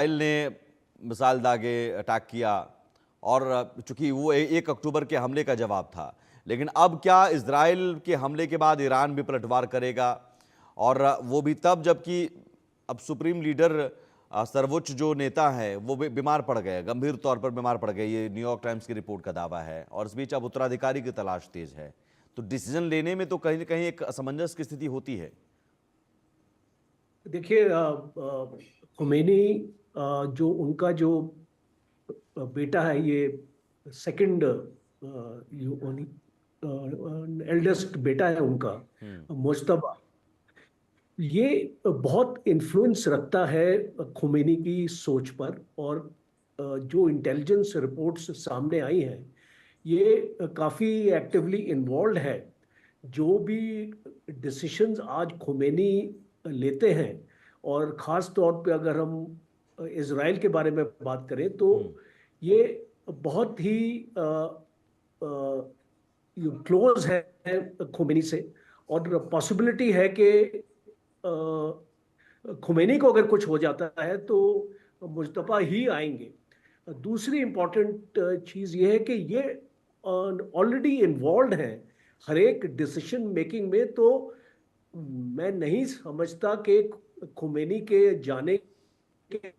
Israel ने missile दागे attack किया और चूंकि वो 1 अक्टूबर के हमले का जवाब था, लेकिन अब क्या इसराइल के हमले के बाद ईरान भी पलटवार करेगा? और वो भी तब जबकि अब सुप्रीम लीडर सर्वोच्च जो नेता है वो बीमार पड़ गए, गंभीर तौर पर बीमार पड़ गए। ये न्यूयॉर्क टाइम्स की रिपोर्ट का दावा है। और इस बीच अब उत्तराधिकारी की तलाश तेज है, तो डिसीजन लेने में तो कहीं ना कहीं एक असमंजस की स्थिति होती है। देखिए, खुमैनी जो उनका जो बेटा है, ये सेकंड एल्डेस्ट बेटा है उनका, मुज्तबा। ये बहुत इन्फ्लुएंस रखता है खुमैनी की सोच पर। और जो इंटेलिजेंस रिपोर्ट्स सामने आई हैं, ये काफ़ी एक्टिवली इन्वॉल्व है। जो भी डिसीशंस आज खुमैनी लेते हैं, और ख़ास तौर पे अगर हम इज़राइल के बारे में बात करें, तो ये बहुत ही क्लोज है खुमैनी से। और पॉसिबिलिटी है कि खुमैनी को अगर कुछ हो जाता है तो मुज्तबा ही आएंगे। दूसरी इम्पॉर्टेंट चीज़ ये है कि ये ऑलरेडी इन्वॉल्व हैं हर एक डिसीजन मेकिंग में। तो मैं नहीं समझता कि खुमैनी के जाने के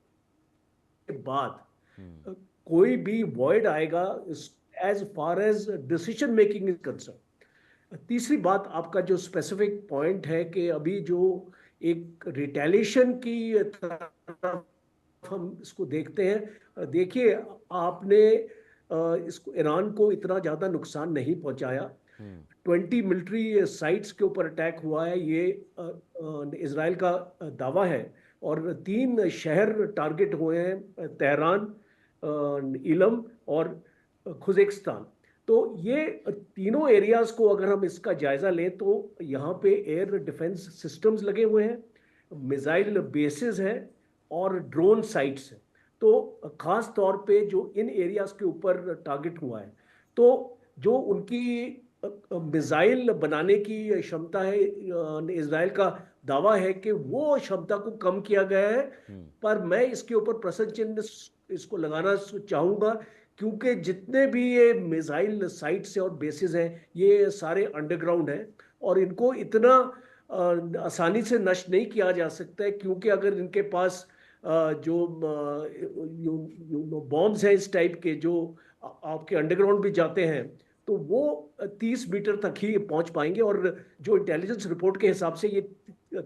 बाद कोई भी वॉइड आएगा as far as decision making is concern. तीसरी बात, आपका जो स्पेसिफिक पॉइंट है कि अभी जो एक रिटेलिएशन की तरफ हम इसको देखते हैं। देखिए, आपने इसको ईरान को इतना ज्यादा नुकसान नहीं पहुंचाया। 20 मिलिट्री साइट्स के ऊपर अटैक हुआ है, ये इजराइल का दावा है। और 3 शहर टारगेट हुए हैं, तेहरान, इलम और खुजेकिस्तान। तो ये तीनों एरियाज को अगर हम इसका जायजा लें, तो यहाँ पे एयर डिफेंस सिस्टम्स लगे हुए हैं, मिसाइल बेसिस हैं और ड्रोन साइट्स हैं। तो खास तौर पे जो इन एरियाज के ऊपर टारगेट हुआ है, तो जो उनकी मिसाइल बनाने की क्षमता है, इजराइल का दावा है कि वो क्षमता को कम किया गया है। पर मैं इसके ऊपर प्रश्न चिन्ह इसको लगाना चाहूंगा, क्योंकि जितने भी ये मिसाइल साइट्स और बेसिस हैं, ये सारे अंडरग्राउंड हैं और इनको इतना आसानी से नष्ट नहीं किया जा सकता है। क्योंकि अगर इनके पास जो बॉम्ब्स हैं इस टाइप के, जो आपके अंडरग्राउंड भी जाते हैं, तो वो 30 मीटर तक ही पहुंच पाएंगे। और जो इंटेलिजेंस रिपोर्ट के हिसाब से ये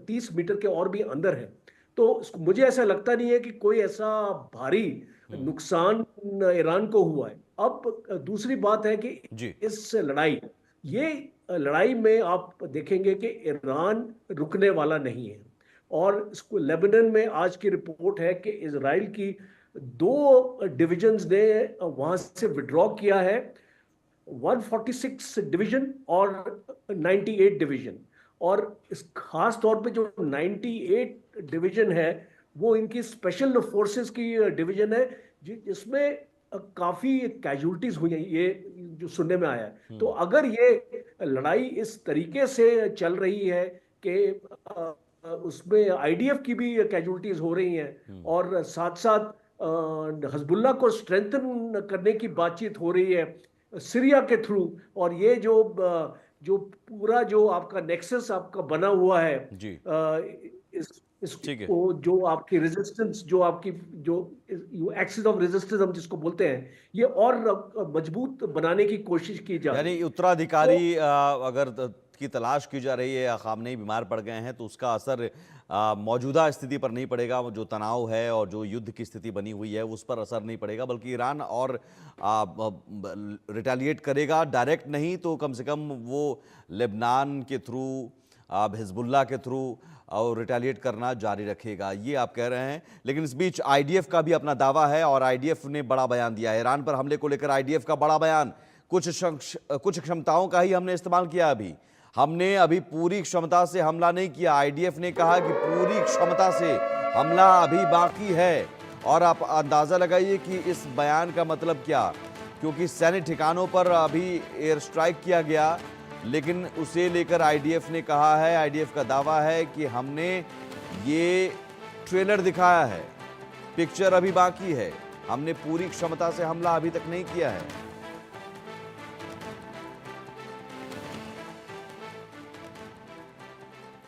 30 मीटर के और भी अंदर है। तो मुझे ऐसा लगता नहीं है कि कोई ऐसा भारी नुकसान ईरान को हुआ है। अब दूसरी बात है कि जी। इस ये लड़ाई में आप देखेंगे कि ईरान रुकने वाला नहीं है। और इसको लेबनान में आज की रिपोर्ट है कि इजराइल की 2 डिविजन्स ने वहां से विड्रॉ किया है, 146 डिवीजन और 98 डिवीजन। और इस खास तौर पे जो 98 डिवीजन है, वो इनकी स्पेशल फोर्सेस की डिवीजन है, जिसमें काफी कैजुअल्टीज हुई हैं, ये जो सुनने में आया है। तो अगर ये लड़ाई इस तरीके से चल रही है कि उसमें आईडीएफ की भी कैजुअल्टीज हो रही हैं, और साथ साथ हजबुल्ला को स्ट्रेंथन करने की बातचीत हो रही है सीरिया के थ्रू, और ये जो पूरा जो आपका नेक्सस आपका बना हुआ है, जी। ठीक है। इसको जो आपकी रेजिस्टेंस, जो आपकी जो एक्सिस ऑफ रेजिस्टेंस हम जिसको बोलते हैं, ये और मजबूत बनाने की कोशिश की जा रही यानी है। तो उत्तराधिकारी अगर की तलाश की जा रही है या खामनेई बीमार पड़ गए हैं, तो उसका असर मौजूदा स्थिति पर नहीं पड़ेगा। वो जो तनाव है और जो युद्ध की स्थिति बनी हुई है उस पर असर नहीं पड़ेगा, बल्कि ईरान और रिटेलिएट करेगा। डायरेक्ट नहीं तो कम से कम वो लेबनान के थ्रू, हिजबुल्लाह के थ्रू और रिटेलिएट करना जारी रखेगा, ये आप कह रहे हैं। लेकिन इस बीच आईडीएफ का भी अपना दावा है और आईडीएफ ने बड़ा बयान दिया है। ईरान पर हमले को लेकर आईडीएफ का बड़ा बयान, कुछ क्षमताओं का ही हमने इस्तेमाल किया, हमने अभी पूरी क्षमता से हमला नहीं किया। आईडीएफ ने कहा कि पूरी क्षमता से हमला अभी बाकी है। और आप अंदाजा लगाइए कि इस बयान का मतलब क्या, क्योंकि सैन्य ठिकानों पर अभी एयर स्ट्राइक किया गया, लेकिन उसे लेकर आईडीएफ ने कहा है, आईडीएफ का दावा है कि हमने ये ट्रेलर दिखाया है पिक्चर अभी बाकी है, हमने पूरी क्षमता से हमला अभी तक नहीं किया है।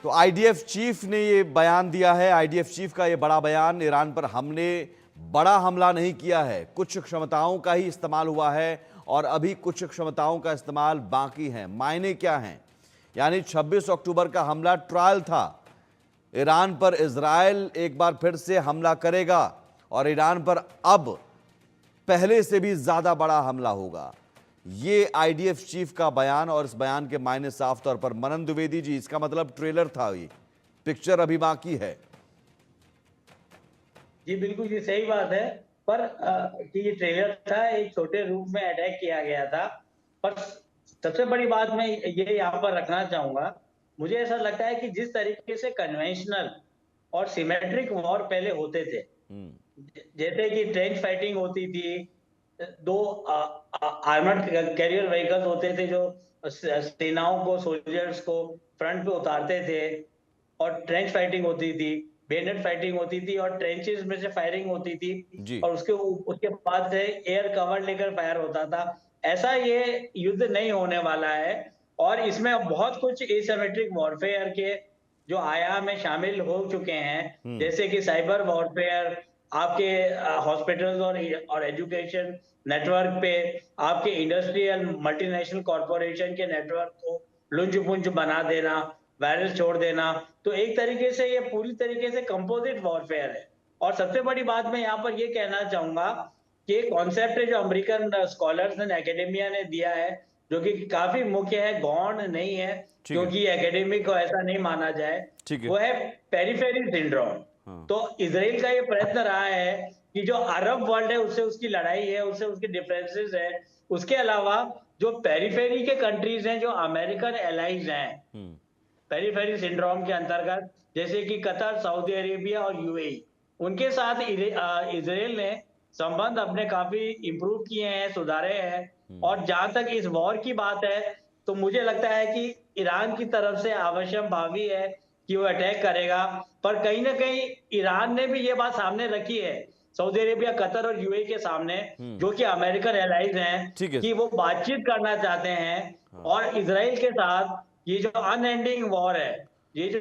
तो आईडीएफ चीफ ने ये बयान दिया है। आईडीएफ चीफ का ये बड़ा बयान, ईरान पर हमने बड़ा हमला नहीं किया है, कुछ क्षमताओं का ही इस्तेमाल हुआ है और अभी कुछ क्षमताओं का इस्तेमाल बाकी है। मायने क्या हैं? यानी 26 अक्टूबर का हमला ट्रायल था। ईरान पर इजराइल एक बार फिर से हमला करेगा और ईरान पर अब पहले से भी ज्यादा बड़ा हमला होगा। ये आईडीएफ चीफ का बयान, और इस बयान के मायने साफ तौर पर, मनन द्विवेदी जी, इसका मतलब ट्रेलर था, ये पिक्चर अभी बाकी है। जी बिल्कुल, ये सही बात है। पर कि ये ट्रेलर था, एक छोटे रूप में अटैक किया गया था। पर सबसे बड़ी बात मैं ये यहाँ पर रखना चाहूंगा, मुझे ऐसा लगता है कि जिस तरीके से कन्वेंशनल और सिमेट्रिक वॉर पहले होते थे, जैसे कि ट्रेंच फाइटिंग होती थी, दो आर्मर्ड कैरियर व्हीकल्स होते थे जो सेनाओं को, सोल्जर्स को फ्रंट पे उतारते थे, और ट्रेंच फाइटिंग होती थी, बेनेट फाइटिंग होती थी, और ट्रेंचेस में से फायरिंग होती थी, और उसके बाद से एयर कवर लेकर फायर होता था। ऐसा ये युद्ध नहीं होने वाला है, और इसमें बहुत कुछ एसिमेट्रिक वॉरफेयर के जो आयाम में शामिल हो चुके हैं, जैसे कि साइबर वॉरफेयर, आपके हॉस्पिटल्स और एजुकेशन नेटवर्क पे, आपके इंडस्ट्रियल मल्टीनेशनल कॉरपोरेशन के नेटवर्क को लुंज-पुंज बना देना, वायरस छोड़ देना। तो एक तरीके से ये पूरी तरीके से कंपोजिट वॉरफेयर है। और सबसे बड़ी बात मैं यहाँ पर ये कहना चाहूंगा कि कॉन्सेप्ट है जो अमेरिकन स्कॉलर्स ने, एकेडेमिया ने दिया है, जो कि काफी मुख्य है, गौण नहीं है, क्योंकि एकेडमिक को ऐसा नहीं माना जाए, वो है पेरिफेरी सिंड्रोम। तो इजराइल का ये प्रयत्न रहा है कि जो अरब वर्ल्ड है उससे उसकी लड़ाई है, उससे उसके डिफरेंसेस है, उसके अलावा जो पेरिफेरी के कंट्रीज हैं, जो अमेरिकन एलाइज हैं पेरिफेरी सिंड्रोम के अंतर्गत, जैसे कि कतर, सऊदी अरेबिया और यूएई, उनके साथ इजराइल ने संबंध अपने काफी इंप्रूव किए हैं, सुधारे हैं। और जहां तक इस वॉर की बात है, तो मुझे लगता है कि ईरान की तरफ से अवश्यम भावी है कि वो अटैक करेगा। पर कहीं ना कहीं ईरान ने भी ये बात सामने रखी है, सऊदी अरेबिया, कतर और यूएई के सामने, जो कि अमेरिकन एलाइज हैं, कि वो बातचीत करना चाहते हैं और इजराइल के साथ ये जो अनएंडिंग वॉर है, ये जो